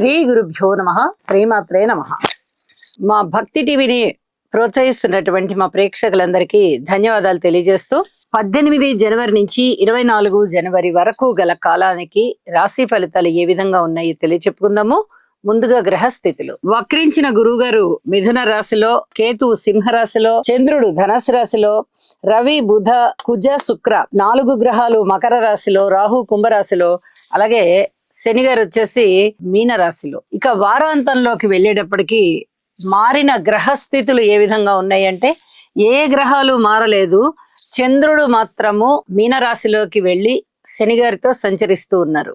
శ్రీ గురుభ్యో నమః. శ్రీమాత్రే నమః. మా భక్తి టీవీని ప్రోత్సహిస్తున్నటువంటి మా ప్రేక్షకులందరికీ ధన్యవాదాలు తెలియజేస్తూ 18 జనవరి నుంచి 24 జనవరి వరకు గల కాలానికి రాశి ఫలితాలు ఏ విధంగా ఉన్నాయి తెలియచెప్పుకుందాము. ముందుగా గ్రహస్థితులు. వక్రించిన గురువు గారు మిథున రాశిలో, కేతు సింహరాశిలో, చంద్రుడు ధనుసు రాశిలో, రవి బుధ కుజ శుక్ర 4 గ్రహాలు మకర రాశిలో, రాహు కుంభరాశిలో, అలాగే శని గారు వచ్చేసి మీన రాశిలో. ఇక వారాంతంలోకి వెళ్ళేటప్పటికి మారిన గ్రహస్థితులు ఏ విధంగా ఉన్నాయంటే ఏ గ్రహాలు మారలేదు. చంద్రుడు మాత్రము మీనరాశిలోకి వెళ్ళి శని గారితో సంచరిస్తూ ఉన్నారు.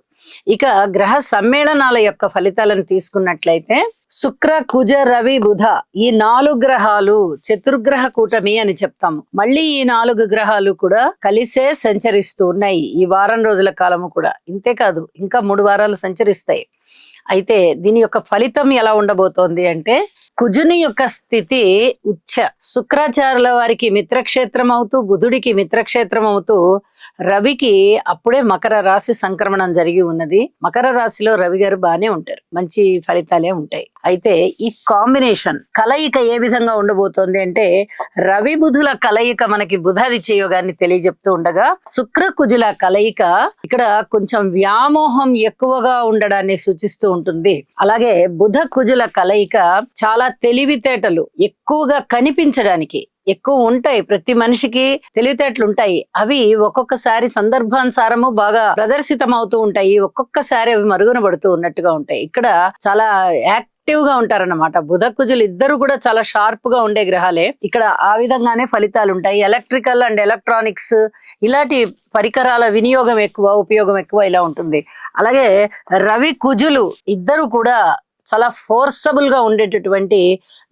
ఇక గ్రహ సమ్మేళనాల యొక్క ఫలితాలను తీసుకున్నట్లయితే శుక్ర కుజ రవి బుధ ఈ 4 గ్రహాలు చతుర్గ్రహ కూటమి అని చెప్తాము. మళ్ళీ ఈ 4 గ్రహాలు కూడా కలిసే సంచరిస్తూ ఉన్నాయి ఈ వారం రోజుల కాలము కూడా. ఇంతేకాదు ఇంకా 3 వారాలు సంచరిస్తాయి. అయితే దీని యొక్క ఫలితం ఎలా ఉండబోతోంది అంటే కుజుని యొక్క స్థితి ఉచ్చ, శుక్రాచార్యుల వారికి మిత్రక్షేత్రం అవుతూ, బుధుడికి మిత్రక్షేత్రం అవుతూ, రవికి అప్పుడే మకర రాశి సంక్రమణం జరిగి ఉన్నది. మకర రాశిలో రవి గారు బాగానే ఉంటారు, మంచి ఫలితాలే ఉంటాయి. అయితే ఈ కాంబినేషన్ కలయిక ఏ విధంగా ఉండబోతోంది అంటే రవి బుధుల కలయిక మనకి బుధాదిత్య యోగాన్ని తెలియజెప్తూ ఉండగా, శుక్ర కుజుల కలయిక ఇక్కడ కొంచెం వ్యామోహం ఎక్కువగా ఉండడాన్ని సూచిస్తూ ఉంటుంది. అలాగే బుధ కుజుల కలయిక చాలా తెలివితేటలు ఎక్కువగా కనిపించడానికి ఎక్కువ ఉంటాయి. ప్రతి మనిషికి తెలివితేటలు ఉంటాయి. అవి ఒక్కొక్కసారి సందర్భానుసారము బాగా ప్రదర్శితం అవుతూ ఉంటాయి, ఒక్కొక్కసారి అవి మరుగున పడుతూ ఉన్నట్టుగా ఉంటాయి. ఇక్కడ చాలా యాక్టివ్ గా ఉంటారన్నమాట. బుధ కుజులు ఇద్దరు కూడా చాలా షార్ప్ గా ఉండే గ్రహాలే. ఇక్కడ ఆ విధంగానే ఫలితాలు ఉంటాయి. ఎలక్ట్రికల్ అండ్ ఎలక్ట్రానిక్స్ ఇలాంటి పరికరాల వినియోగం ఎక్కువ, ఉపయోగం ఎక్కువ ఇలా ఉంటుంది. అలాగే రవి కుజులు ఇద్దరు కూడా చాలా ఫోర్సబుల్ గా ఉండేటటువంటి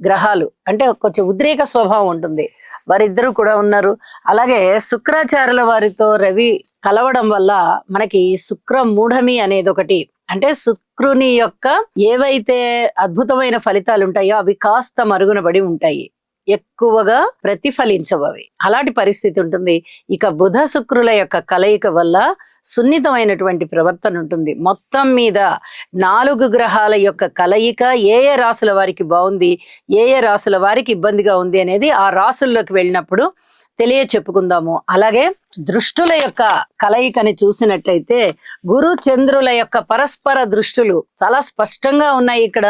గ్రహాలు, అంటే కొంచెం ఉద్రేక స్వభావం ఉంటుంది. వారిద్దరూ కూడా ఉన్నారు. అలాగే శుక్రాచార్యుల వారితో రవి కలవడం వల్ల మనకి శుక్ర మూఢమి అనేది ఒకటి, అంటే శుక్రుని యొక్క ఏవైతే అద్భుతమైన ఫలితాలు ఉంటాయో అవి కాస్త మరుగునబడి ఉంటాయి, ఎక్కువగా ప్రతిఫలించవు అవి. అలాంటి పరిస్థితి ఉంటుంది. ఇక బుధ శుక్రుల యొక్క కలయిక వల్ల సున్నితమైనటువంటి ప్రవర్తన ఉంటుంది. మొత్తం మీద 4 గ్రహాల యొక్క కలయిక ఏ ఏ రాసుల వారికి బాగుంది, ఏ ఏ రాసుల వారికి ఇబ్బందిగా ఉంది అనేది ఆ రాసుల్లోకి వెళ్ళినప్పుడు చెప్పుకుందాము. అలాగే దృష్టుల యొక్క కలయికని చూసినట్టయితే గురు చంద్రుల యొక్క పరస్పర దృష్టులు చాలా స్పష్టంగా ఉన్నాయి ఇక్కడ.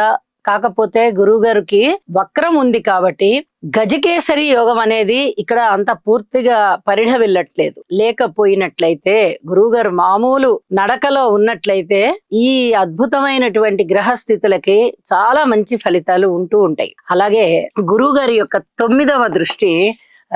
కాకపోతే గురువు గారికి వక్రం ఉంది కాబట్టి గజకేసరి యోగం అనేది ఇక్కడ అంత పూర్తిగా పరిఢవిల్లట్లేదు. లేకపోయినట్లయితే గురువు గారు మామూలు నడకలో ఉన్నట్లయితే ఈ అద్భుతమైనటువంటి గ్రహస్థితులకి చాలా మంచి ఫలితాలు ఉంటూ ఉంటాయి. అలాగే గురువు గారి యొక్క 9వ దృష్టి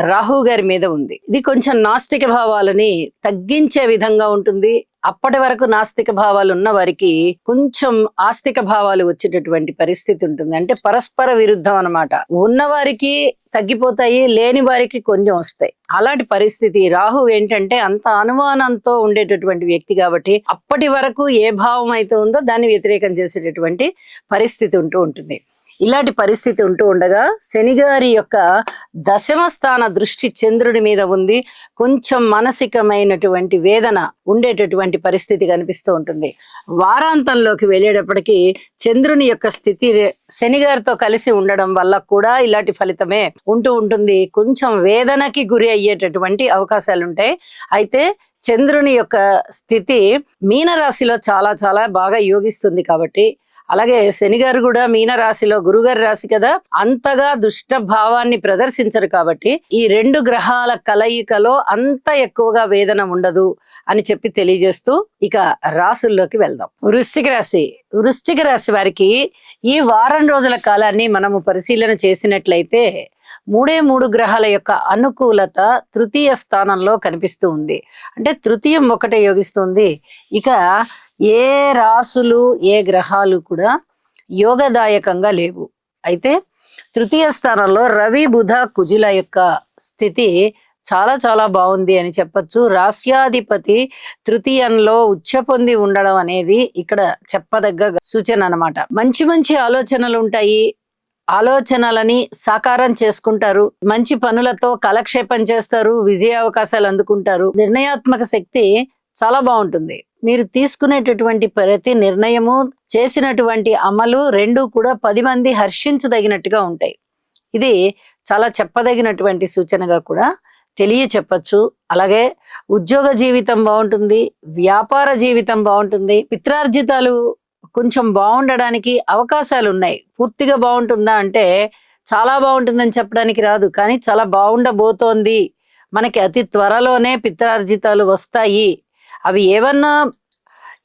రాహు గారి మీద ఉంది. ఇది కొంచెం నాస్తిక భావాలని తగ్గించే విధంగా ఉంటుంది. అప్పటి వరకు నాస్తిక భావాలు ఉన్న వారికి కొంచెం ఆస్తిక భావాలు వచ్చేటటువంటి పరిస్థితి ఉంటుంది. అంటే పరస్పర విరుద్ధం అన్నమాట. ఉన్న వారికి తగ్గిపోతాయి, లేని వారికి కొంచెం వస్తాయి. అలాంటి పరిస్థితి. రాహు ఏంటంటే అంత అనుమానంతో ఉండేటటువంటి వ్యక్తి కాబట్టి అప్పటి వరకు ఏ భావం అయితే ఉందో దాన్ని వ్యతిరేకం చేసేటటువంటి పరిస్థితి ఉంటూ ఉంటుంది. ఇలాంటి పరిస్థితి ఉంటూ ఉండగా శని గారి యొక్క 10వ స్థాన దృష్టి చంద్రుడి మీద ఉంది. కొంచెం మానసికమైనటువంటి వేదన ఉండేటటువంటి పరిస్థితి కనిపిస్తూ ఉంటుంది. వారాంతంలోకి వెళ్ళేటప్పటికి చంద్రుని యొక్క స్థితి శని గారితో కలిసి ఉండడం వల్ల కూడా ఇలాంటి ఫలితమే ఉంటూ ఉంటుంది. కొంచెం వేదనకి గురి అయ్యేటటువంటి అవకాశాలు ఉంటాయి. అయితే చంద్రుని యొక్క స్థితి మీనరాశిలో చాలా చాలా బాగా యోగిస్తుంది కాబట్టి, అలాగే శని గారు కూడా మీన రాశిలో, గురుగారి రాశి కదా, అంతగా దుష్ట భావాన్ని ప్రదర్శించరు కాబట్టి ఈ 2 గ్రహాల కలయికలో అంత ఎక్కువగా వేదన ఉండదు అని చెప్పి తెలియజేస్తూ ఇక రాశుల్లోకి వెళ్దాం. వృశ్చిక రాశి వారికి ఈ వారం రోజుల కాలాన్ని మనము పరిశీలన చేసినట్లయితే 3 గ్రహాల యొక్క అనుకూలత తృతీయ స్థానంలో కనిపిస్తూ ఉంది. అంటే తృతీయం ఒకటే యోగిస్తుంది. ఇక ఏ రాసులు ఏ గ్రహాలు కూడా యోగదాయకంగా లేవు. అయితే తృతీయ స్థానంలో రవి బుధ కుజుల యొక్క స్థితి చాలా చాలా బాగుంది అని చెప్పొచ్చు. రాస్యాధిపతి తృతీయంలో ఉచ్చ పొంది ఉండడం అనేది ఇక్కడ చెప్పదగ్గ సూచన అన్నమాట. మంచి మంచి ఆలోచనలు ఉంటాయి, ఆలోచనలని సాకారం చేసుకుంటారు, మంచి పనులతో కాలక్షేపం చేస్తారు, విజయ అవకాశాలు అందుకుంటారు. నిర్ణయాత్మక శక్తి చాలా బాగుంటుంది. మీరు తీసుకునేటటువంటి ప్రతి నిర్ణయము చేసినటువంటి అమలు రెండు కూడా 10 మంది హర్షించదగినట్టుగా ఉంటాయి. ఇది చాలా చెప్పదగినటువంటి సూచనగా కూడా చెప్పచ్చు. అలాగే ఉద్యోగ జీవితం బాగుంటుంది, వ్యాపార జీవితం బాగుంటుంది, పిత్రార్జితాలు కొంచెం బాగుండడానికి అవకాశాలు ఉన్నాయి. పూర్తిగా బాగుంటుందా అంటే చాలా బాగుంటుందని చెప్పడానికి రాదు, కానీ చాలా బాగుండబోతోంది. మనకి అతి త్వరలోనే పిత్రార్జితాలు వస్తాయి. అవి ఏమన్నా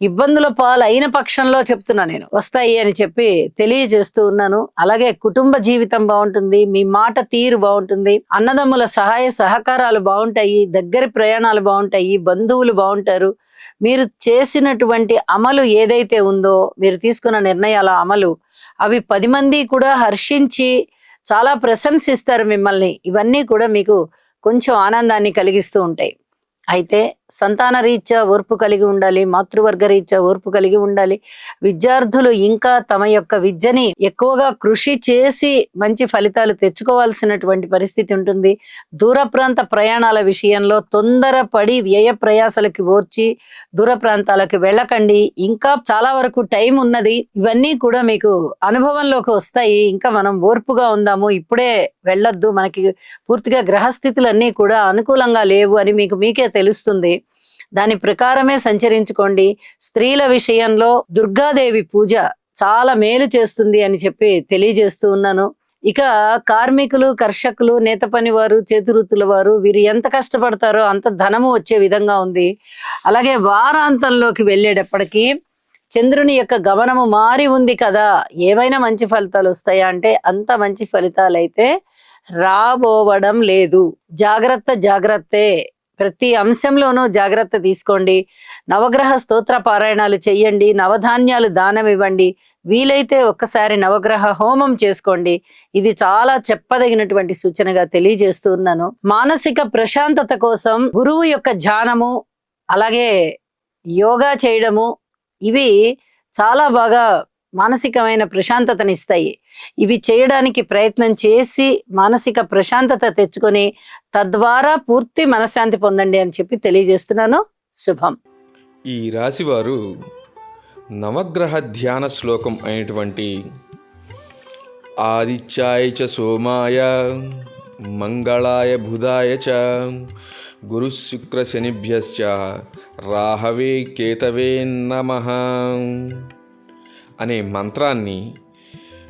ఇబ్బందుల పాలు అయిన పక్షంలో చెప్తున్నా, నేను వస్తాయి అని చెప్పి తెలియజేస్తూ ఉన్నాను. అలాగే కుటుంబ జీవితం బాగుంటుంది, మీ మాట తీరు బాగుంటుంది, అన్నదమ్ముల సహాయ సహకారాలు బాగుంటాయి, దగ్గరి ప్రయాణాలు బాగుంటాయి, బంధువులు బాగుంటారు. మీరు చేసినటువంటి అమలు ఏదైతే ఉందో, మీరు తీసుకున్న నిర్ణయాల అమలు, అవి 10 మంది కూడా హర్షించి చాలా ప్రశంసిస్తారు మిమ్మల్ని. ఇవన్నీ కూడా మీకు కొంచెం ఆనందాన్ని కలిగిస్తూ ఉంటాయి. అయితే సంతాన రీత్యా ఓర్పు కలిగి ఉండాలి, మాతృవర్గ రీత్యా ఓర్పు కలిగి ఉండాలి. విద్యార్థులు ఇంకా తమ యొక్క విద్యని ఎక్కువగా కృషి చేసి మంచి ఫలితాలు తెచ్చుకోవాల్సినటువంటి పరిస్థితి ఉంటుంది. దూర ప్రాంత ప్రయాణాల విషయంలో తొందరపడి వ్యయ ప్రయాసలకి ఓర్చి దూర ప్రాంతాలకు వెళ్ళకండి. ఇంకా చాలా వరకు టైం ఉన్నది. ఇవన్నీ కూడా మీకు అనుభవంలోకి వస్తాయి. ఇంకా మనం ఓర్పుగా ఉందాము, ఇప్పుడే వెళ్ళొద్దు, మనకి పూర్తిగా గ్రహస్థితులన్నీ కూడా అనుకూలంగా లేవు అని మీకే తెలుస్తుంది. దాని ప్రకారమే సంచరించుకోండి. స్త్రీల విషయంలో దుర్గాదేవి పూజ చాలా మేలు చేస్తుంది అని చెప్పి తెలియజేస్తూ ఉన్నాను. ఇక కార్మికులు, కర్షకులు, నేత పని వారు, చేతివృత్తుల వారు, వీరు ఎంత కష్టపడతారో అంత ధనము వచ్చే విధంగా ఉంది. అలాగే వారాంతంలోకి వెళ్ళేటప్పటికీ చంద్రుని యొక్క గమనము మారి ఉంది కదా, ఏమైనా మంచి ఫలితాలు వస్తాయా అంటే అంత మంచి ఫలితాలు అయితే రాబోవడం లేదు. జాగ్రత్తే. ప్రతి అంశంలోనూ జాగ్రత్త తీసుకోండి. నవగ్రహ స్తోత్ర పారాయణాలు చెయ్యండి, నవధాన్యాలు దానం ఇవ్వండి, వీలైతే ఒక్కసారి నవగ్రహ హోమం చేసుకోండి. ఇది చాలా చెప్పదగినటువంటి సూచనగా తెలియజేస్తూ ఉన్నాను. మానసిక ప్రశాంతత కోసం గురువు యొక్క ధ్యానము, అలాగే యోగా చేయడము, ఇవి చాలా బాగా మానసికమైన ప్రశాంతతనిస్తాయి. ఇవి చేయడానికి ప్రయత్నం చేసి మానసిక ప్రశాంతత తెచ్చుకొని తద్వారా పూర్తి మనశ్శాంతి పొందండి అని చెప్పి తెలియజేస్తున్నాను. శుభం. ఈ రాశివారు నవగ్రహ ధ్యాన శ్లోకం అయినటువంటి ఆదిత్యాయ చ సోమాయ మంగళాయ బుధాయ చ గురు శుక్ర శనిభ్యశ్చ రాహవే కేతవే నమః అనే మంత్రాన్ని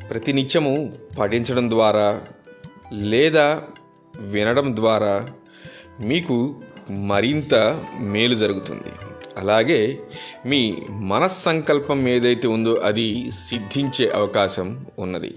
ప్రతినిత్యము పఠించడం ద్వారా లేదా వినడం ద్వారా మీకు మరింత మేలు జరుగుతుంది. అలాగే మీ మనస్సంకల్పం ఏదైతే ఉందో అది సిద్ధించే అవకాశం ఉన్నది.